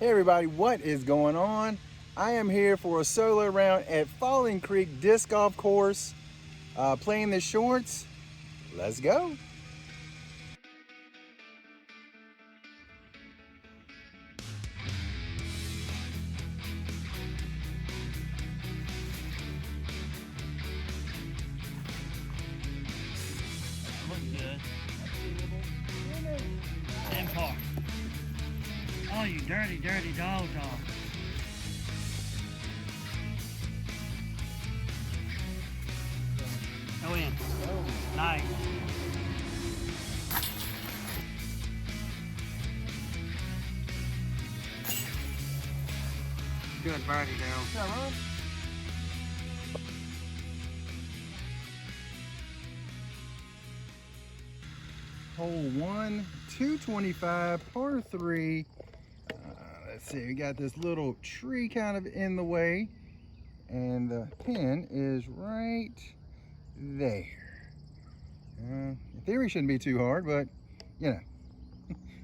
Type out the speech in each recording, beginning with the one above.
Hey everybody, what is going on? I am here for a solo round at Falling Creek Disc Golf Course, playing the shorts. Let's go. Look good. 10 par. Oh, you dirty, dirty dog. Go in. Nice. Good birdie, Daryl. Hole 1, 225, par 3. Let's see, we got this little tree kind of in the way, and the pin is right there. In theory, shouldn't be too hard, but you know,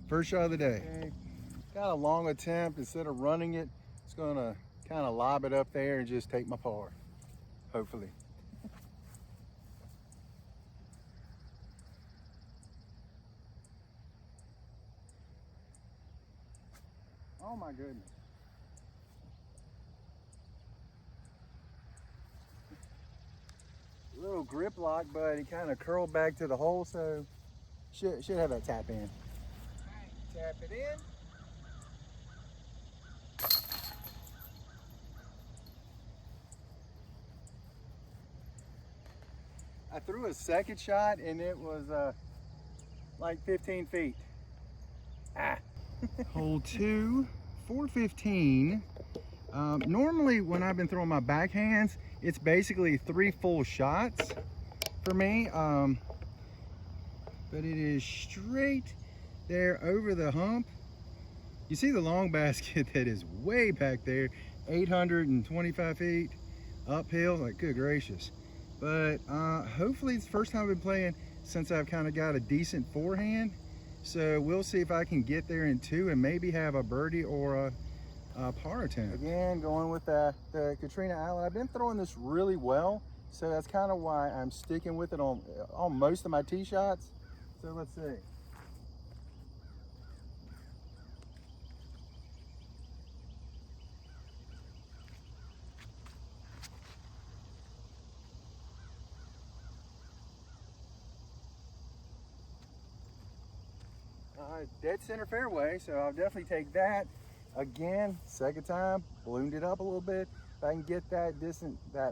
first shot of the day. Okay. Got a long attempt. Instead of running it, it's gonna kind of lob it up there and just take my par, hopefully. Oh my goodness. A little grip lock, but it kind of curled back to the hole, so should have that tap in. Tap it in. I threw a second shot and it was like 15 feet. Hole 2, 415. Normally when I've been throwing my backhands, it's basically 3 full shots for me. But it is straight there over the hump. You see the long basket that is way back there, 825 feet uphill, like good gracious. But hopefully it's the first time I've been playing since I've kind of got a decent forehand. So we'll see if I can get there in 2 and maybe have a birdie or a par attempt. Again, going with the Katrina Allen. I've been throwing this really well, so that's kind of why I'm sticking with it on most of my tee shots. So let's see. Dead center fairway, so I'll definitely take that. Again, second time, ballooned it up a little bit. If I can get that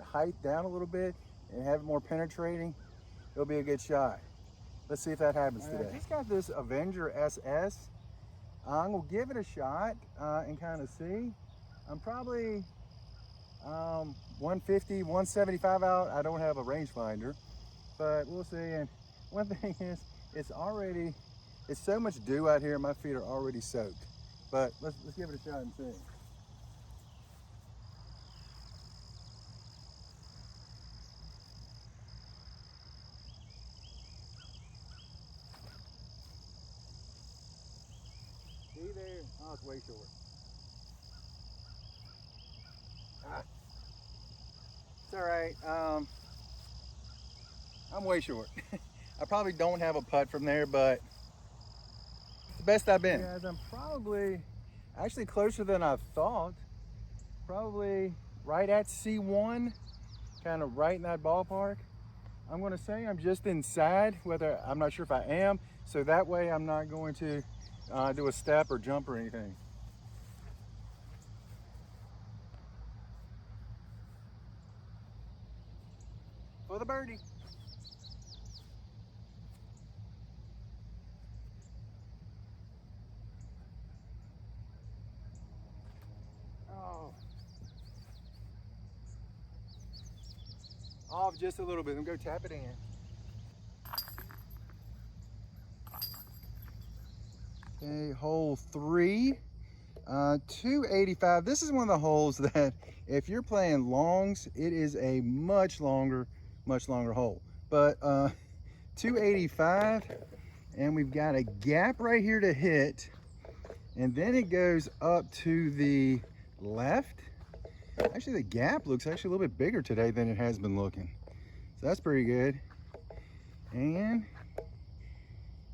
height down a little bit and have it more penetrating, it'll be a good shot. Let's see if that happens today. I just got this Avenger SS. I'm gonna give it a shot and kind of see. I'm probably 150, 175 out. I don't have a rangefinder, but we'll see. And one thing is, it's so much dew out here, my feet are already soaked. But let's give it a shot and see. See there? Oh, it's way short. It's all right. I'm way short. I probably don't have a putt from there, but it's the best I've been. Guys, I'm probably actually closer than I thought. Probably right at C1, kind of right in that ballpark. I'm going to say I'm just inside, whether I'm not sure if I am, so that way I'm not going to do a step or jump or anything. For the birdie. Oh. Off just a little bit. Then go tap it in. Okay, hole 3, 285. This is one of the holes that if you're playing longs, it is a much longer hole. But 285, and we've got a gap right here to hit. And then it goes up to the left. Actually, the gap looks actually a little bit bigger today than it has been looking. So that's pretty good. And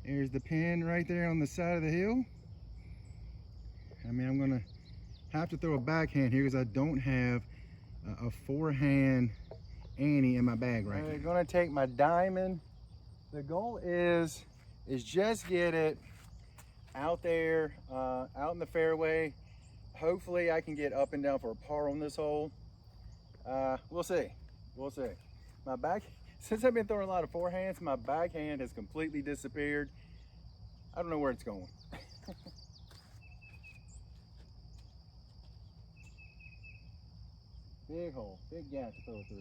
there's the pin right there on the side of the hill. I mean, I'm gonna have to throw a backhand here because I don't have a forehand Annie in my bag right now. I'm gonna take my diamond. The goal is just get it out there, out in the fairway. Hopefully I can get up and down for a par on this hole. We'll see. We'll see. My back, since I've been throwing a lot of forehands, my backhand has completely disappeared. I don't know where it's going. Big hole, big gap to throw it through.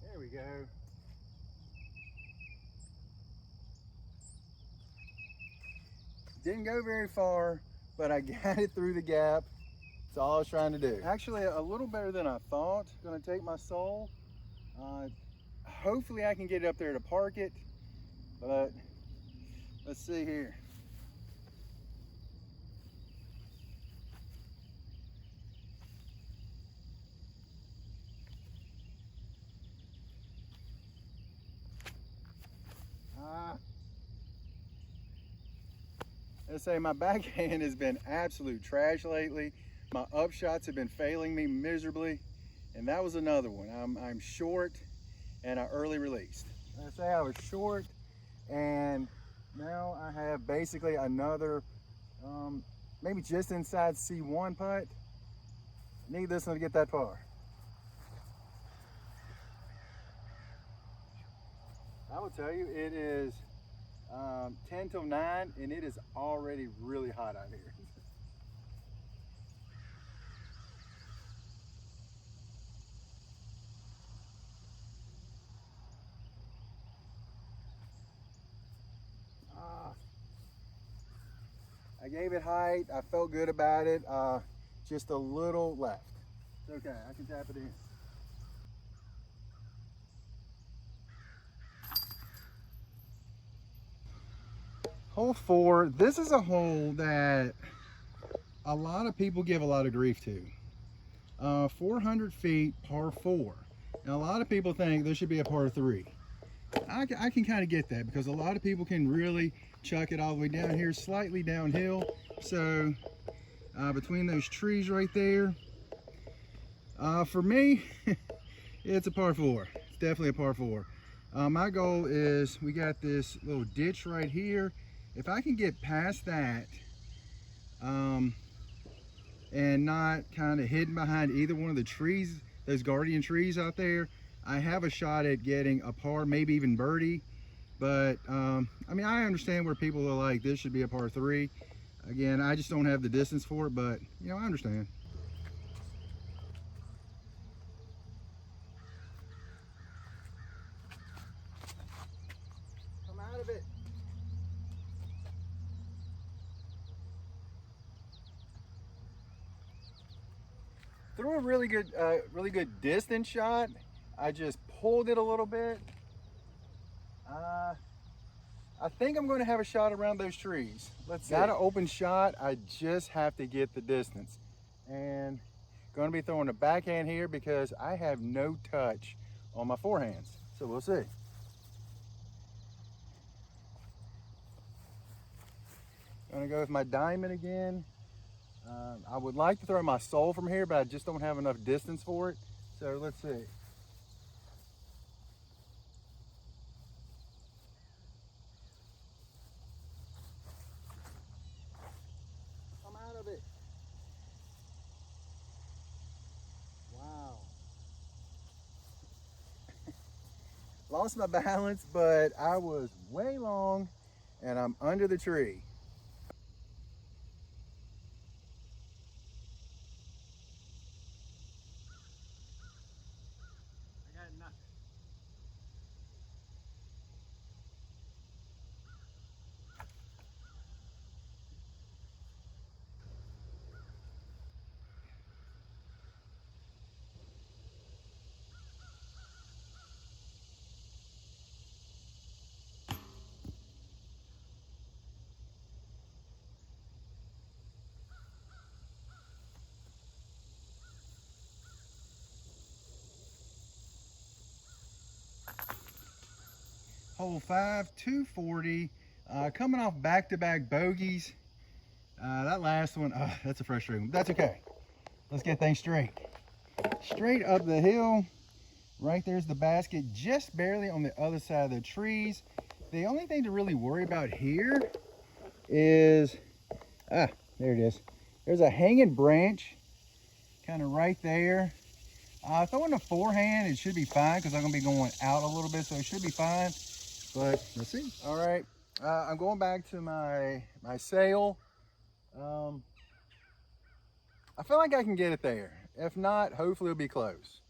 There we go. Didn't go very far, but I got it through the gap. That's all I was trying to do. Actually, a little better than I thought. Gonna take my soul. Hopefully I can get it up there to park it, but let's see here. Let's say my backhand has been absolute trash lately. My upshots have been failing me miserably, and that was another one. I'm short, and I early released. Let's say I was short, and now I have basically another, maybe just inside C1 putt. Need this one to get that far. I will tell you, it is 10 till 9, and it is already really hot out here. I gave it height. I felt good about it. Just a little left. It's okay. I can tap it in. Hole 4. This is a hole that a lot of people give a lot of grief to. 400 feet, par 4. Now, a lot of people think there should be a par 3. I can kind of get that because a lot of people can really chuck it all the way down here, slightly downhill. So between those trees right there, for me, it's a par 4. It's definitely a par 4. My goal is, we got this little ditch right here. If I can get past that and not kind of hidden behind either one of the trees, those guardian trees out there, I have a shot at getting a par, maybe even birdie. But I mean, I understand where people are like, this should be a par 3. Again, I just don't have the distance for it, but you know, I understand. Come out of it. Threw a really good distance shot. I just pulled it a little bit. I think I'm going to have a shot around those trees. Let's see. Got an open shot. I just have to get the distance. And going to be throwing a backhand here because I have no touch on my forehands. So we'll see. Gonna go with my diamond again. I would like to throw my soul from here, but I just don't have enough distance for it. So let's see. Come out of it. Wow. Lost my balance, but I was way long and I'm under the tree. I got nothing. Hole 5, 240. Coming off back-to-back bogeys. That last one, that's a frustrating one. That's okay. Let's get things straight. Straight up the hill. Right there's the basket, just barely on the other side of the trees. The only thing to really worry about here is, there it is. There's a hanging branch, kind of right there. Throwing a forehand, it should be fine because I'm gonna be going out a little bit, so it should be fine. But let's see. All right, I'm going back to my sail. I feel like I can get it there. If not, hopefully it'll be close.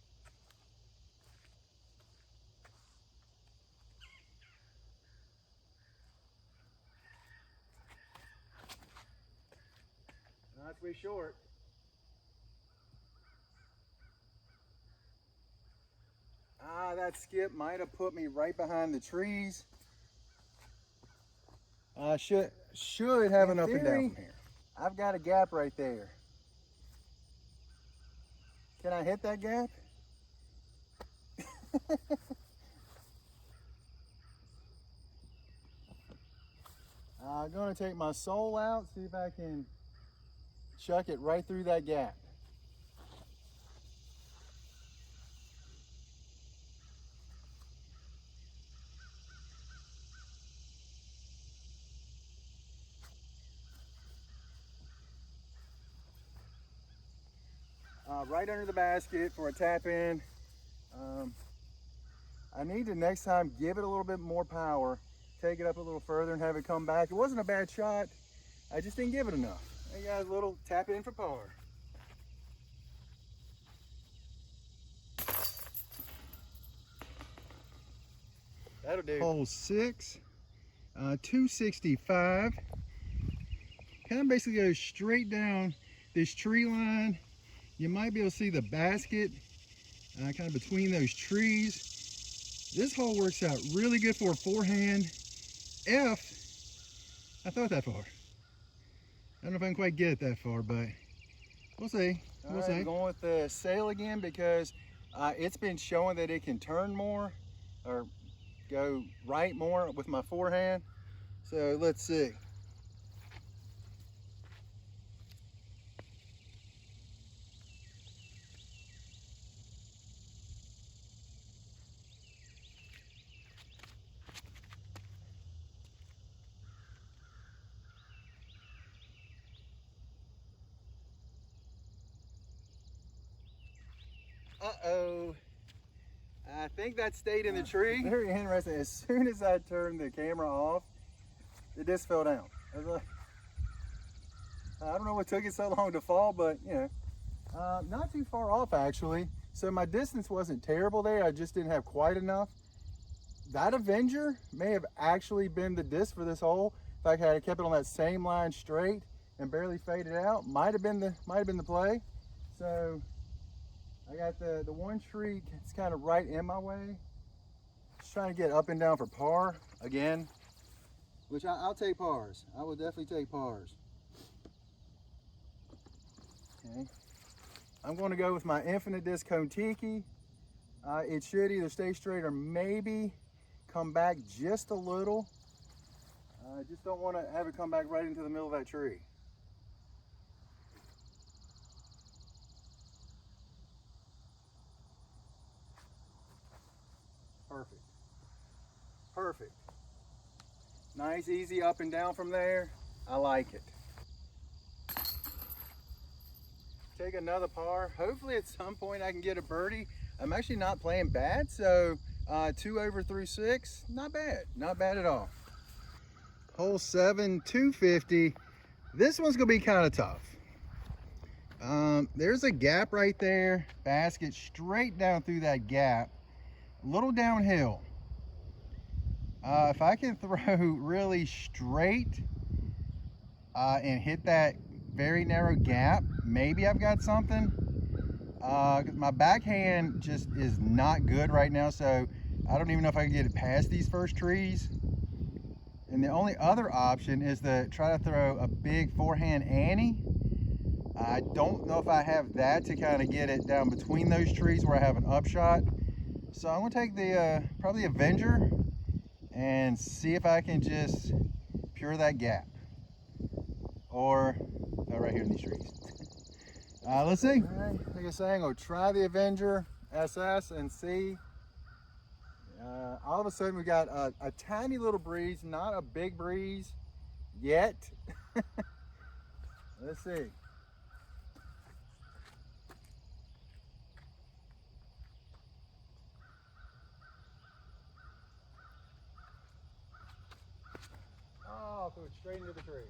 Not to be short. That skip might have put me right behind the trees. Should have an up and down from here. I've got a gap right there. Can I hit that gap? I'm gonna take my sole out, see if I can chuck it right through that gap. Right under the basket for a tap in. I need to next time give it a little bit more power, take it up a little further and have it come back. It wasn't a bad shot, I just didn't give it enough. I got a little tap in for par. That'll do. Hole 6, 265. Kind of basically goes straight down this tree line. You might be able to see the basket kind of between those trees. This hole works out really good for a forehand if I throw it that far. I don't know if I can quite get it that far, but we'll see. We'll see. I'm going with the sail again because it's been showing that it can turn more or go right more with my forehand. So let's see. Uh-oh. I think that stayed in the tree. Very interesting. As soon as I turned the camera off, it just fell down. I don't know what took it so long to fall, but you know, not too far off actually. So my distance wasn't terrible there. I just didn't have quite enough. That Avenger may have actually been the disc for this hole. If I had kept it on that same line straight and barely faded out, might have been the play. So I got the one tree, it's kind of right in my way. Just trying to get up and down for par again, which I'll take pars. I will definitely take pars. Okay. I'm going to go with my Infinite Disc Kontiki. It should either stay straight or maybe come back just a little. I just don't want to have it come back right into the middle of that tree. Perfect. Perfect. Nice, easy up and down from there. I like it. Take another par. Hopefully at some point I can get a birdie. I'm actually not playing bad, so 2 over through 6, not bad. Not bad at all. Hole 7, 250. This one's gonna be kind of tough. There's a gap right there. Basket straight down through that gap. A little downhill. If I can throw really straight and hit that very narrow gap, maybe I've got something. My backhand just is not good right now, so I don't even know if I can get it past these first trees. And the only other option is to try to throw a big forehand Annie. I don't know if I have that to kind of get it down between those trees where I have an upshot. So I'm gonna take the probably Avenger and see if I can just pure that gap. Or right here in these trees. Let's see. All right, like I say, I'm gonna try the Avenger SS and see. All of a sudden we got a tiny little breeze, not a big breeze yet. Let's see. Oh, threw it straight into the tree.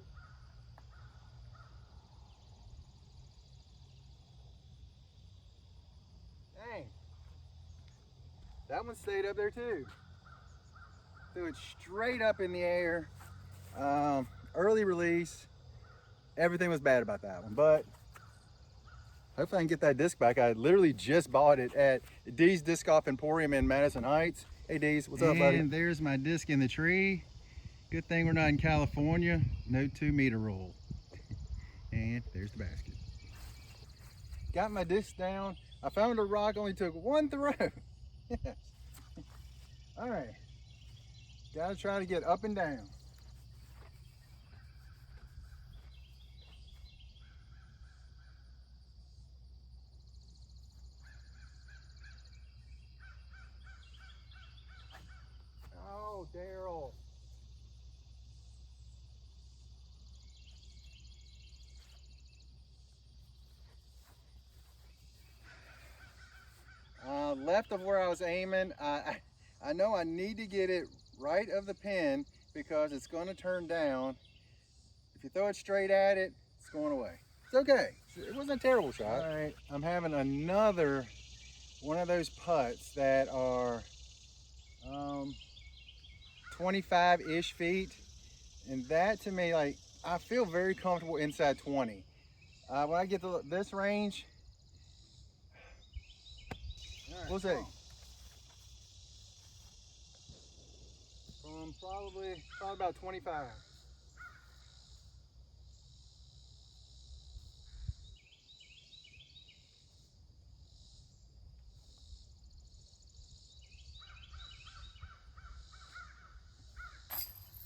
Dang. That one stayed up there too. Threw it straight up in the air. Early release. Everything was bad about that one, but hopefully I can get that disc back. I literally just bought it at D's Disc Golf Emporium in Madison Heights. Hey D's, what's up, buddy? And there's my disc in the tree. Good thing we're not in California. No 2-meter rule. And there's the basket. Got my disc down. I found a rock, only took one throw. Yes. All right. Gotta try to get up and down. Oh, Daryl. Left of where I was aiming. I know I need to get it right of the pin because it's going to turn down. If you throw it straight at it, it's going away. It's okay. It wasn't a terrible shot. All right, I'm having another one of those putts that are 25-ish feet. And that to me, like, I feel very comfortable inside 20. When I get to this range, we'll see. Probably about 25.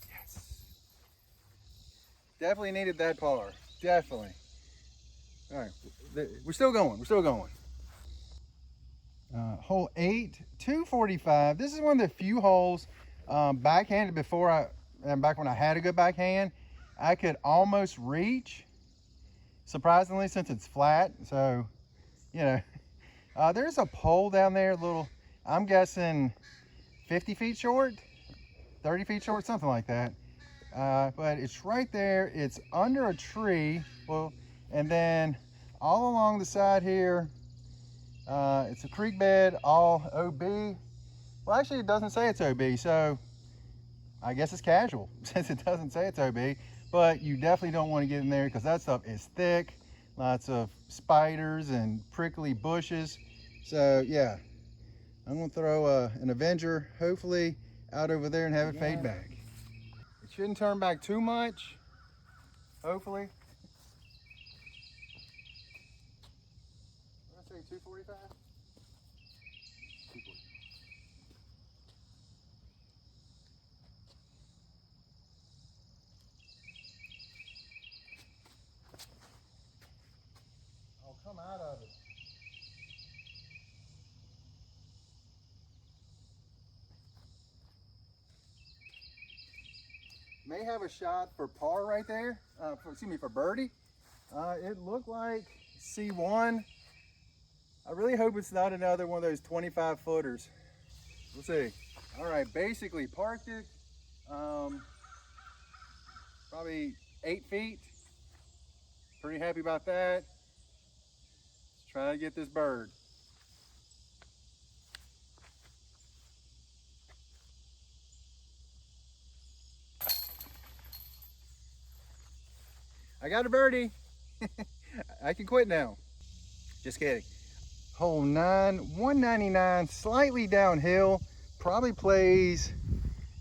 Yes. Definitely needed that par. Definitely. All right, we're still going. We're still going. Hole 8, 245. This is one of the few holes backhanded back when I had a good backhand, I could almost reach. Surprisingly, since it's flat, so you know, there's a pole down there, little. I'm guessing 50 feet short, 30 feet short, something like that. But it's right there. It's under a tree. Well, and then all along the side here. It's a creek bed, all OB. Well, actually, it doesn't say it's OB, so I guess it's casual since it doesn't say it's OB. But you definitely don't want to get in there because that stuff is thick, lots of spiders and prickly bushes. So yeah, I'm gonna throw an Avenger, hopefully out over there and have it fade back. It shouldn't turn back too much, hopefully. Did I say 245? 245. I'll come out of it. May have a shot for par right there, for birdie. It looked like C1. I really hope it's not another one of those 25 footers. We'll see. All right, basically parked it, probably 8 feet. Pretty happy about that. Let's try to get this bird. I got a birdie. I can quit now. Just kidding. Hole 9, 199, slightly downhill. Probably plays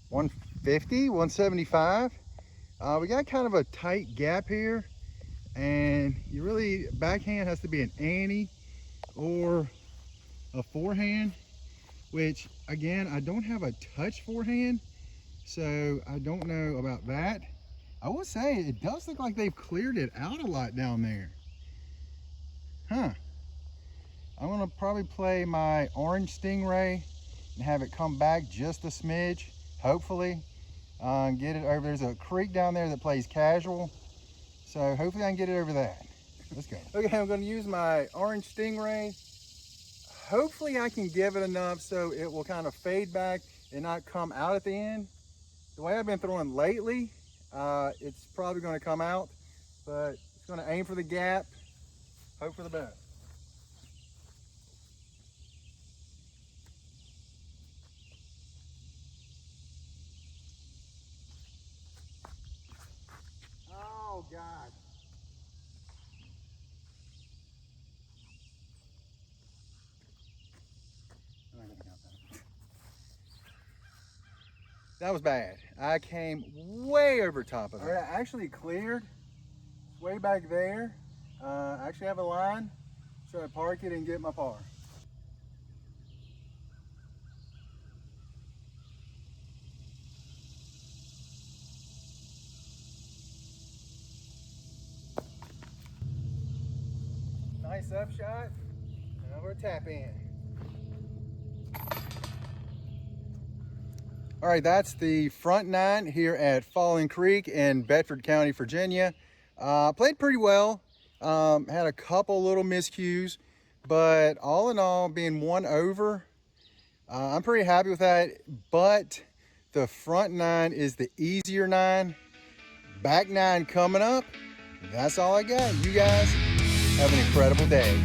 150, 175. We got kind of a tight gap here, and you really, backhand has to be an ante or a forehand, which again, I don't have a touch forehand, So I don't know about that. I will say it does look like they've cleared it out a lot down there. Huh. I'm gonna probably play my orange stingray and have it come back just a smidge, hopefully. Get it over, there's a creek down there that plays casual. So hopefully I can get it over that. Let's go. Okay, I'm gonna use my orange stingray. Hopefully I can give it enough so it will kind of fade back and not come out at the end. The way I've been throwing lately, it's probably gonna come out, but it's gonna aim for the gap, hope for the best. Oh God. That was bad. I came way over top of it. All right, I actually cleared way back there. I actually have a line, so I park it and get my par. Nice up shot. Now we're tap in. All right, that's the front nine here at Falling Creek in Bedford County, Virginia. Played pretty well. Had a couple little miscues, but all in all, being one over, I'm pretty happy with that. But the front nine is the easier nine. Back nine coming up. That's all I got. You guys have an incredible day.